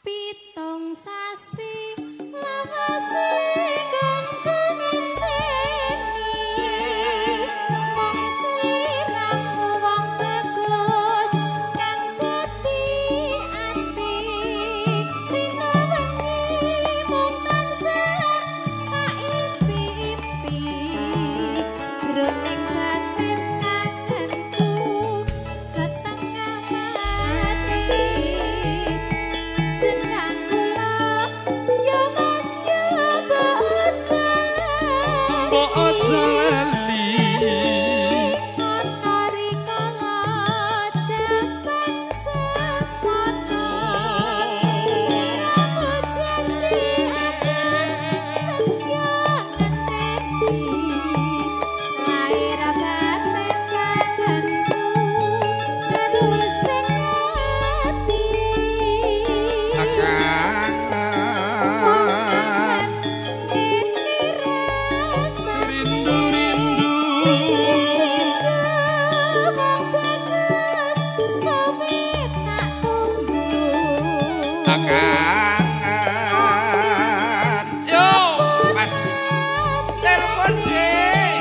Pitung sasi lawase kang ngenteni wong sliramu wong bagus kang dadi ati rino wengi mung tansah tak impi-impi jroning batin kagenku setengah mati. Jenang kula yo mas yo mbok jali ana rikala jaban semono sliramu janji akan setya ngenteni lair batin kagenku terus sing ati. Angan yo pas telepon deh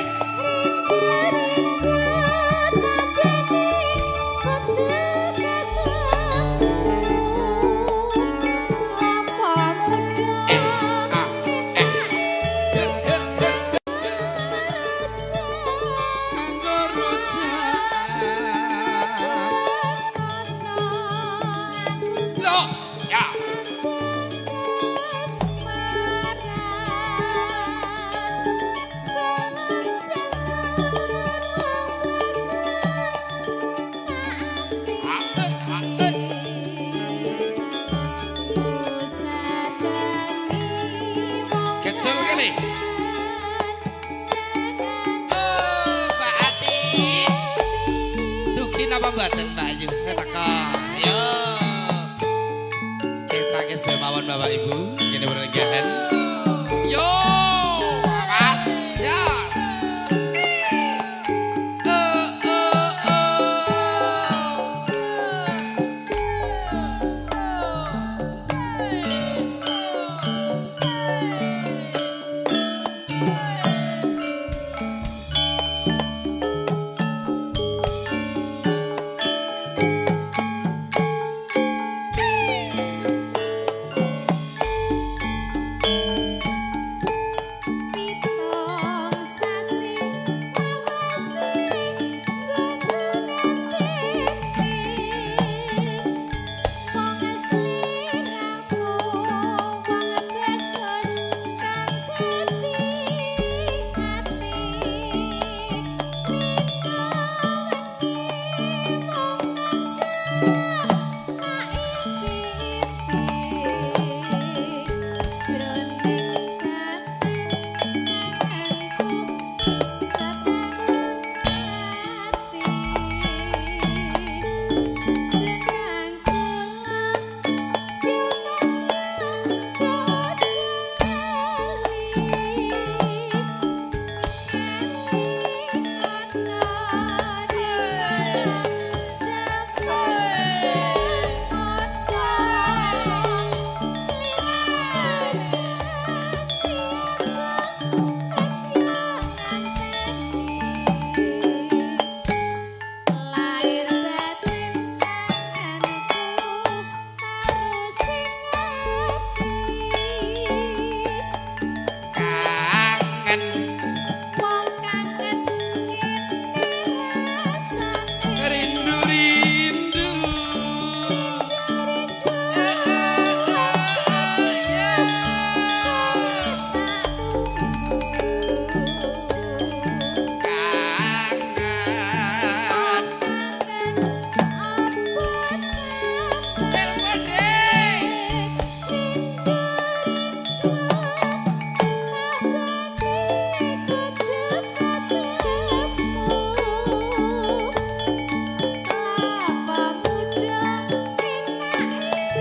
kecil kali. Oh, Mbak Ati. Dukin apa mboten Mbak Ayu? Teko. Yo. Sakit dermawan Bapak Ibu, ngene berlegahan. Yo, Mas. Jas.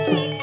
Thank you.